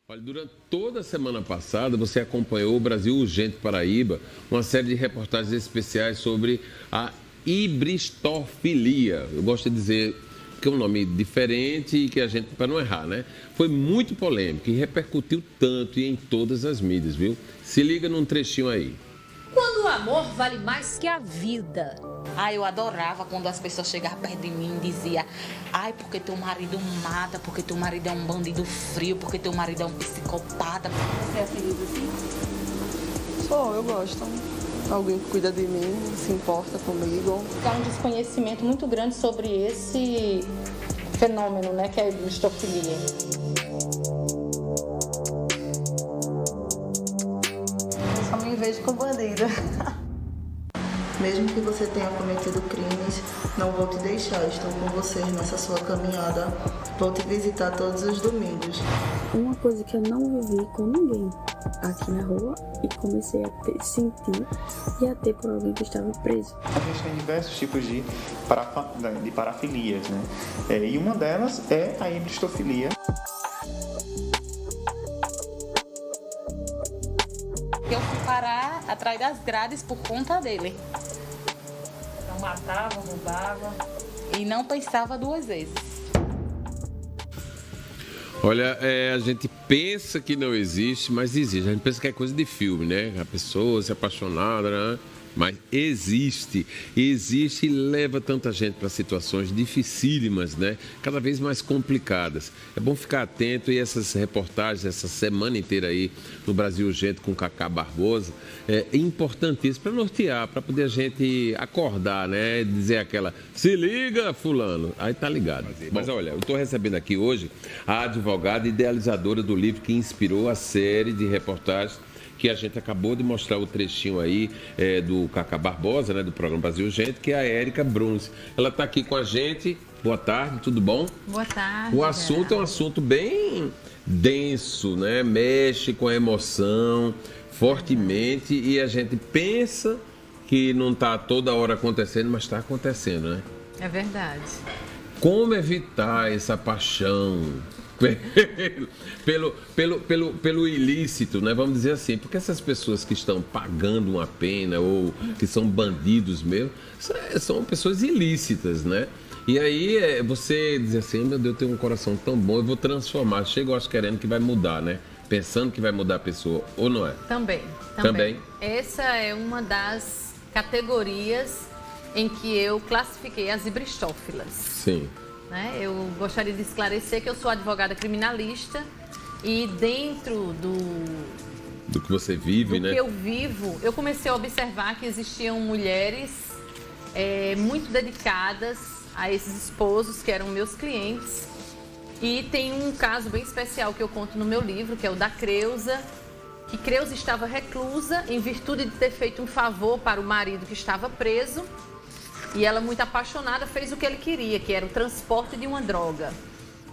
Olha, durante toda a semana passada, você acompanhou o Brasil Urgente Paraíba, uma série de reportagens especiais sobre a hibristofilia. Eu gosto de dizer que é um nome diferente e que a gente, para não errar, né? Foi muito polêmico e repercutiu tanto e em todas as mídias, viu? Se liga num trechinho aí. Quando o amor vale mais que a vida. Eu adorava quando as pessoas chegavam perto de mim e diziam: porque teu marido mata, porque teu marido é um bandido frio, porque teu marido é um psicopata. Você é feliz assim? Eu gosto. Alguém que cuida de mim, se importa comigo. Há um desconhecimento muito grande sobre esse fenômeno, né, que é a hibristofilia. Eu só me vejo como bandida. Mesmo que você tenha cometido crimes, não vou te deixar. Estou com vocês nessa sua caminhada. Vou te visitar todos os domingos. Uma coisa que eu não vivi com ninguém aqui na rua e comecei a sentir e a ter por alguém que estava preso. A gente tem diversos tipos de parafilias, né? E uma delas é a hibristofilia. Eu fui parar atrás das grades por conta dele. Não matava, roubava. E não pensava duas vezes. Olha, a gente pensa que não existe, mas existe. A gente pensa que é coisa de filme, né? A pessoa se apaixonada, né? Mas existe e leva tanta gente para situações dificílimas, né? Cada vez mais complicadas. É bom ficar atento e essas reportagens, essa semana inteira aí no Brasil Urgente com Cacá Barbosa, é importantíssimo para nortear, para poder a gente acordar, né? Dizer aquela, se liga fulano, aí tá ligado. Mas olha, eu estou recebendo aqui hoje a advogada idealizadora do livro que inspirou a série de reportagens que a gente acabou de mostrar o trechinho aí do Cacá Barbosa, né, do programa Brasil Urgente, que é a Érica Bruns. Ela está aqui com a gente. Boa tarde, tudo bom? Boa tarde. O assunto é um assunto bem denso, né? Mexe com a emoção fortemente e a gente pensa que não está toda hora acontecendo, mas está acontecendo, né? É verdade. Como evitar essa paixão pelo ilícito, né? Vamos dizer assim, porque essas pessoas que estão pagando uma pena ou que são bandidos mesmo, são pessoas ilícitas, né? E aí você diz assim, meu Deus, eu tenho um coração tão bom, eu vou transformar. Chega, eu acho, querendo que vai mudar, né? Pensando que vai mudar a pessoa, ou não é? Também. Essa é uma das categorias em que eu classifiquei as hibristófilas. Sim. Eu gostaria de esclarecer que eu sou advogada criminalista e dentro do que você vive, né? Do que eu vivo, eu comecei a observar que existiam mulheres muito dedicadas a esses esposos que eram meus clientes. E tem um caso bem especial que eu conto no meu livro, que é o da Creuza, que Creuza estava reclusa em virtude de ter feito um favor para o marido que estava preso. E ela, muito apaixonada, fez o que ele queria, que era o transporte de uma droga.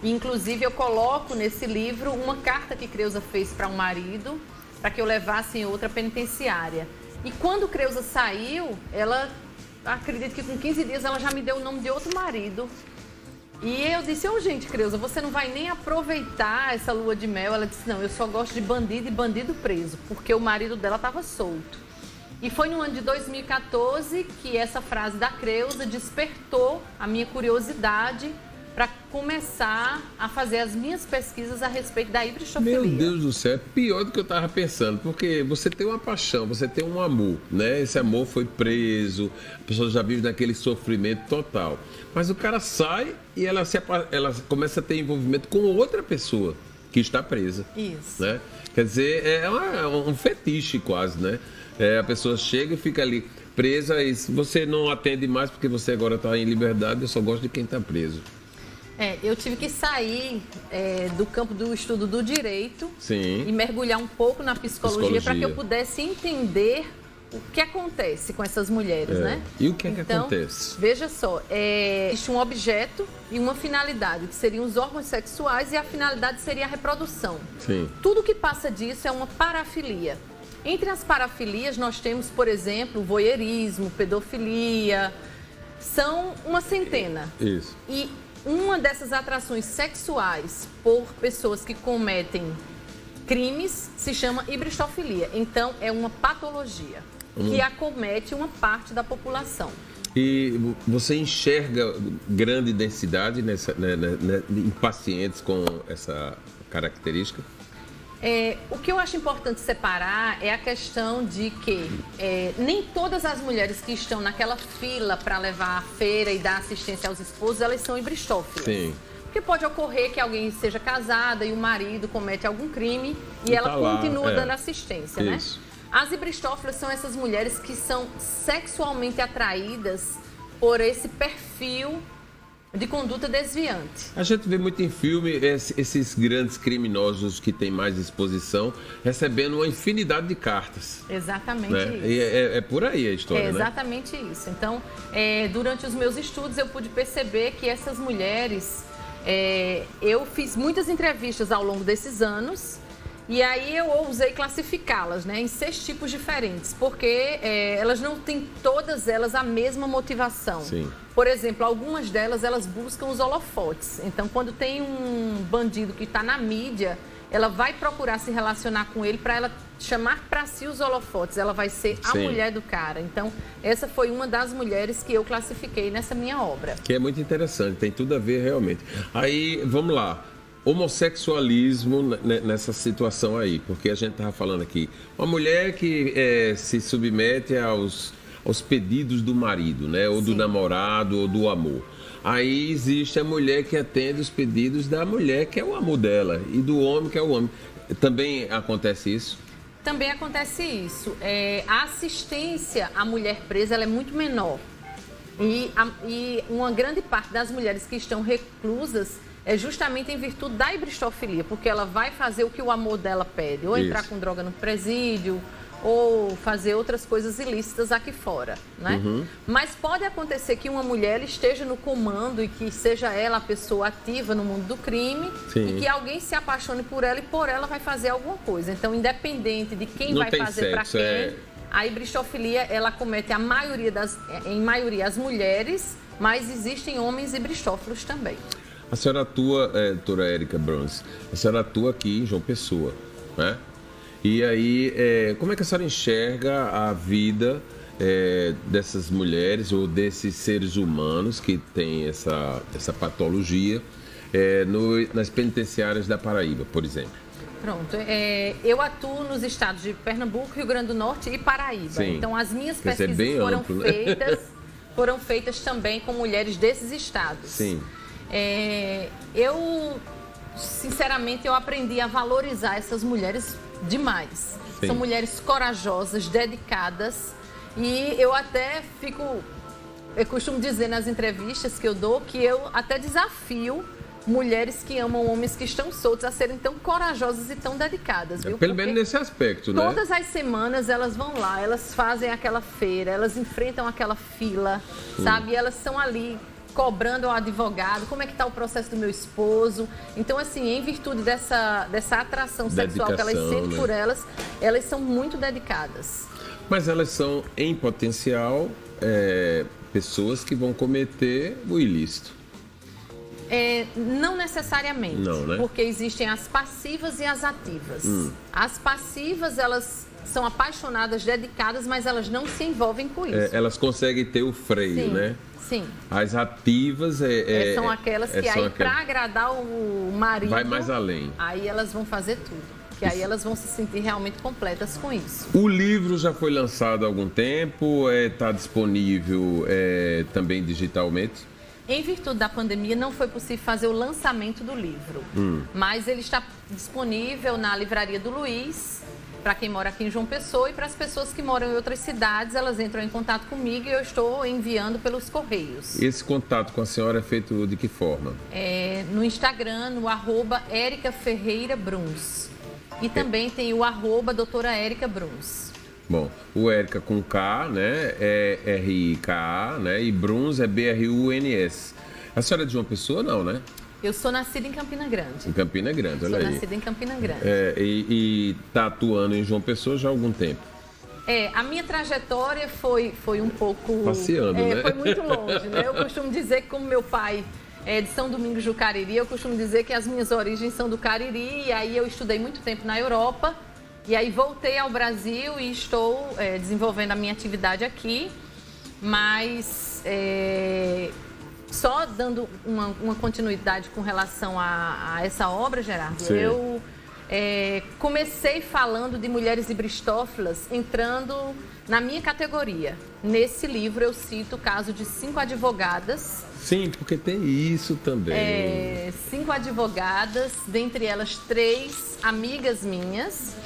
E, inclusive, eu coloco nesse livro uma carta que Creuza fez para um marido, para que eu levasse em outra penitenciária. E quando Creuza saiu, ela, acredito que com 15 dias, ela já me deu o nome de outro marido. E eu disse, gente, Creuza, você não vai nem aproveitar essa lua de mel? Ela disse, não, eu só gosto de bandido e bandido preso, porque o marido dela estava solto. E foi no ano de 2014 que essa frase da Creuza despertou a minha curiosidade para começar a fazer as minhas pesquisas a respeito da hibristofilia. Meu Deus do céu, é pior do que eu estava pensando, porque você tem uma paixão, você tem um amor, né? Esse amor foi preso, a pessoa já vive naquele sofrimento total. Mas o cara sai e ela começa a ter envolvimento com outra pessoa que está presa. Isso. Né? Quer dizer, é um fetiche quase, né? A pessoa chega e fica ali presa e você não atende mais porque você agora está em liberdade, eu só gosto de quem está preso. Eu tive que sair do campo do estudo do direito. Sim. E mergulhar um pouco na psicologia para que eu pudesse entender o que acontece com essas mulheres, né? E o que é que acontece? Veja só, existe um objeto e uma finalidade, que seriam os órgãos sexuais, e a finalidade seria a reprodução. Sim. Tudo que passa disso é uma parafilia. Entre as parafilias, nós temos, por exemplo, o voyeurismo, pedofilia, são uma centena. Isso. E uma dessas atrações sexuais por pessoas que cometem crimes se chama hibristofilia. Então, é uma patologia que acomete uma parte da população. E você enxerga grande densidade em pacientes com essa característica? O que eu acho importante separar é a questão de que nem todas as mulheres que estão naquela fila para levar a feira e dar assistência aos esposos, elas são hibristófilas. Sim. Porque pode ocorrer que alguém seja casada e o marido comete algum crime e ela continua dando assistência, né? As hibristófilas são essas mulheres que são sexualmente atraídas por esse perfil de conduta desviante. A gente vê muito em filme esses grandes criminosos que têm mais exposição recebendo uma infinidade de cartas. Exatamente né? isso. E é por aí a história, exatamente isso. Então, durante os meus estudos, eu pude perceber que essas mulheres... eu fiz muitas entrevistas ao longo desses anos e aí eu ousei classificá-las, né, em 6 tipos diferentes, porque elas não têm todas elas a mesma motivação. Sim. Por exemplo, algumas delas, elas buscam os holofotes. Então, quando tem um bandido que está na mídia, ela vai procurar se relacionar com ele para ela chamar para si os holofotes. Ela vai ser a mulher do cara. Então, essa foi uma das mulheres que eu classifiquei nessa minha obra. Que é muito interessante, tem tudo a ver realmente. Aí, vamos lá. Homossexualismo nessa situação aí, porque a gente estava falando aqui. Uma mulher que se submete aos pedidos do marido, né? Ou do namorado, ou do amor. Aí existe a mulher que atende os pedidos da mulher, que é o amor dela, e do homem, que é o homem. Também acontece isso? Também acontece isso. A assistência à mulher presa ela é muito menor. E uma grande parte das mulheres que estão reclusas é justamente em virtude da hibristofilia, porque ela vai fazer o que o amor dela pede, ou entrar com droga no presídio, ou fazer outras coisas ilícitas aqui fora, né? Mas pode acontecer que uma mulher esteja no comando e que seja ela a pessoa ativa no mundo do crime e que alguém se apaixone por ela e por ela vai fazer alguma coisa. Então, independente de quem vai fazer para quem, a hibristofilia, ela comete em maioria as mulheres, mas existem homens hibristófilos também. A senhora atua, doutora Érica Bruns, a senhora atua aqui em João Pessoa, né? E aí, como é que a senhora enxerga a vida dessas mulheres ou desses seres humanos que têm essa patologia nas penitenciárias da Paraíba, por exemplo? Pronto, eu atuo nos estados de Pernambuco, Rio Grande do Norte e Paraíba. Sim. Então, as minhas pesquisas foram feitas também com mulheres desses estados. Sim. Sinceramente, eu aprendi a valorizar essas mulheres demais. Sim. São mulheres corajosas, dedicadas. E eu até eu costumo dizer nas entrevistas que eu dou que eu até desafio mulheres que amam homens que estão soltos a serem tão corajosas e tão dedicadas, viu? Pelo menos nesse aspecto, né? Todas as semanas elas vão lá, elas fazem aquela feira, elas enfrentam aquela fila, sabe? E elas são ali cobrando ao advogado, como é que está o processo do meu esposo. Então, assim, em virtude dessa atração sexual que elas sentem por elas são muito dedicadas. Mas elas são, em potencial, pessoas que vão cometer o ilícito. Não necessariamente, não, né? Porque existem as passivas e as ativas. As passivas, elas são apaixonadas, dedicadas, mas elas não se envolvem com isso. Elas conseguem ter o freio, né? Sim. As ativas são aquelas que aí, para agradar o marido... Vai mais além. Aí elas vão fazer tudo. Que aí elas vão se sentir realmente completas com isso. O livro já foi lançado há algum tempo? Está disponível também digitalmente? Em virtude da pandemia, não foi possível fazer o lançamento do livro. Mas ele está disponível na Livraria do Luiz, para quem mora aqui em João Pessoa, e para as pessoas que moram em outras cidades, elas entram em contato comigo e eu estou enviando pelos correios. Esse contato com a senhora é feito de que forma? No Instagram, no @Érica Ferreira Bruns. E também tem o @doutora Érica Bruns. Bom, o Érica com K, né? É R-I-K-A, né? E Bruns é B-R-U-N-S. A senhora é de João Pessoa, não, né? Eu sou nascida em Campina Grande. Em Campina Grande, olha aí. Sou nascida em Campina Grande. E está atuando em João Pessoa já há algum tempo? A minha trajetória foi um pouco... Passeando, né? Foi muito longe, né? Eu costumo dizer que como meu pai de São Domingos do Cariri. Eu costumo dizer que as minhas origens são do Cariri, e aí eu estudei muito tempo na Europa, e aí voltei ao Brasil e estou desenvolvendo a minha atividade aqui, mas só dando uma continuidade com relação a essa obra, Gerardo. Sim. Eu comecei falando de mulheres ibristófilas, entrando na minha categoria. Nesse livro eu cito o caso de 5 advogadas. Sim, porque tem isso também. 5 advogadas, dentre elas 3 amigas minhas,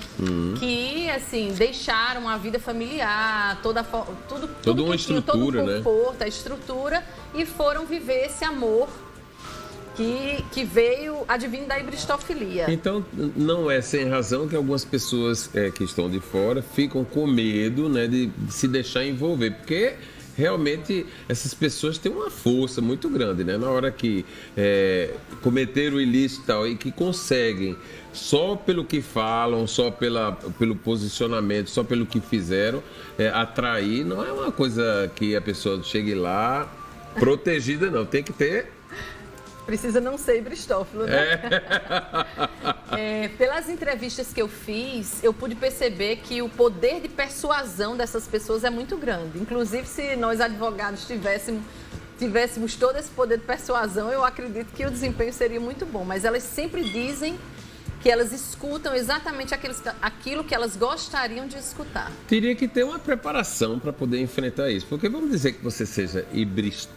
que, assim, deixaram a vida familiar, toda uma estrutura, todo o conforto, a estrutura, e foram viver esse amor que veio advindo da ibristofilia. Então, não é sem razão que algumas pessoas que estão de fora ficam com medo, né, de se deixar envolver, porque realmente essas pessoas têm uma força muito grande, né? Na hora que cometeram o ilícito e tal, e que conseguem, só pelo que falam, só pelo posicionamento, só pelo que fizeram, atrair, não é uma coisa que a pessoa chegue lá protegida, não. Tem que ter... Precisa não ser ibristófilo, né? Pelas entrevistas que eu fiz, eu pude perceber que o poder de persuasão dessas pessoas é muito grande. Inclusive, se nós advogados tivéssemos todo esse poder de persuasão, eu acredito que o desempenho seria muito bom. Mas elas sempre dizem que elas escutam exatamente aquilo que elas gostariam de escutar. Teria que ter uma preparação para poder enfrentar isso. Porque vamos dizer que você seja ibristófila,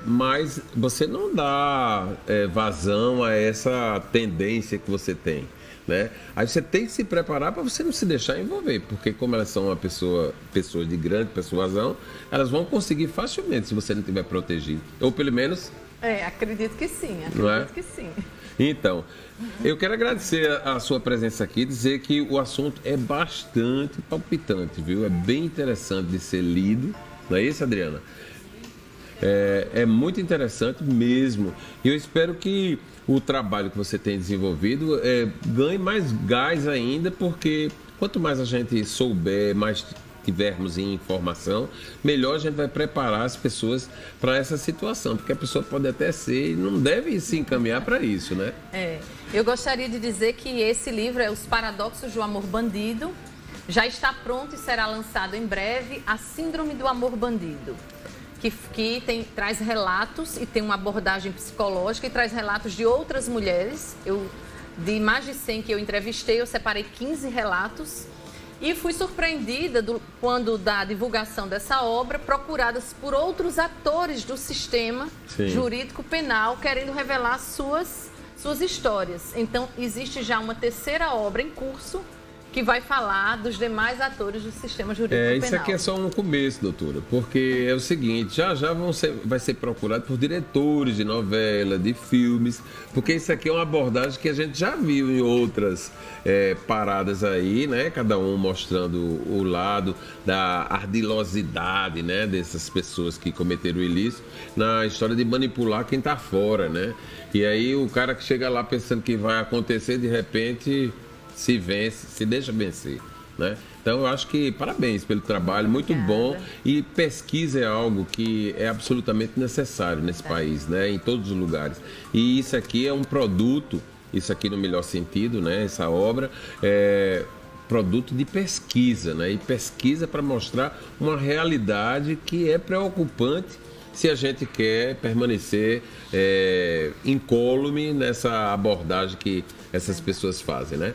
mas você não dá vazão a essa tendência que você tem, né? Aí você tem que se preparar para você não se deixar envolver, porque como elas são pessoas de grande persuasão, elas vão conseguir facilmente se você não estiver protegido, ou pelo menos... acredito que sim, que sim. Então, eu quero agradecer a sua presença aqui, dizer que o assunto é bastante palpitante, viu? É bem interessante de ser lido, não é isso, Adriana? É muito interessante mesmo. E eu espero que o trabalho que você tem desenvolvido ganhe mais gás ainda, porque quanto mais a gente souber, mais tivermos em informação, melhor a gente vai preparar as pessoas para essa situação, porque a pessoa pode até ser e não deve se encaminhar para isso, né? Eu gostaria de dizer que esse livro é Os Paradoxos do Amor Bandido. Já está pronto e será lançado em breve A Síndrome do Amor Bandido, que traz relatos e tem uma abordagem psicológica e traz relatos de outras mulheres. De mais de 100 que eu entrevistei, eu separei 15 relatos e fui surpreendida quando da divulgação dessa obra, procuradas por outros atores do sistema jurídico penal querendo revelar suas histórias. Então, existe já uma terceira obra em curso que vai falar dos demais atores do sistema jurídico penal. Isso aqui é só um começo, doutora, porque é o seguinte, já vai ser procurado por diretores de novela, de filmes, porque isso aqui é uma abordagem que a gente já viu em outras paradas aí, né? Cada um mostrando o lado da ardilosidade, né? Dessas pessoas que cometeram o ilícito, na história de manipular quem tá fora, né? E aí o cara que chega lá pensando que vai acontecer, de repente... se vence, se deixa vencer, né? Então eu acho que parabéns pelo trabalho, muito bom, e pesquisa é algo que é absolutamente necessário nesse país, né? Em todos os lugares. E isso aqui é um produto, isso aqui no melhor sentido, né? Essa obra é produto de pesquisa, né? E pesquisa para mostrar uma realidade que é preocupante se a gente quer permanecer incólume nessa abordagem que essas pessoas fazem, né?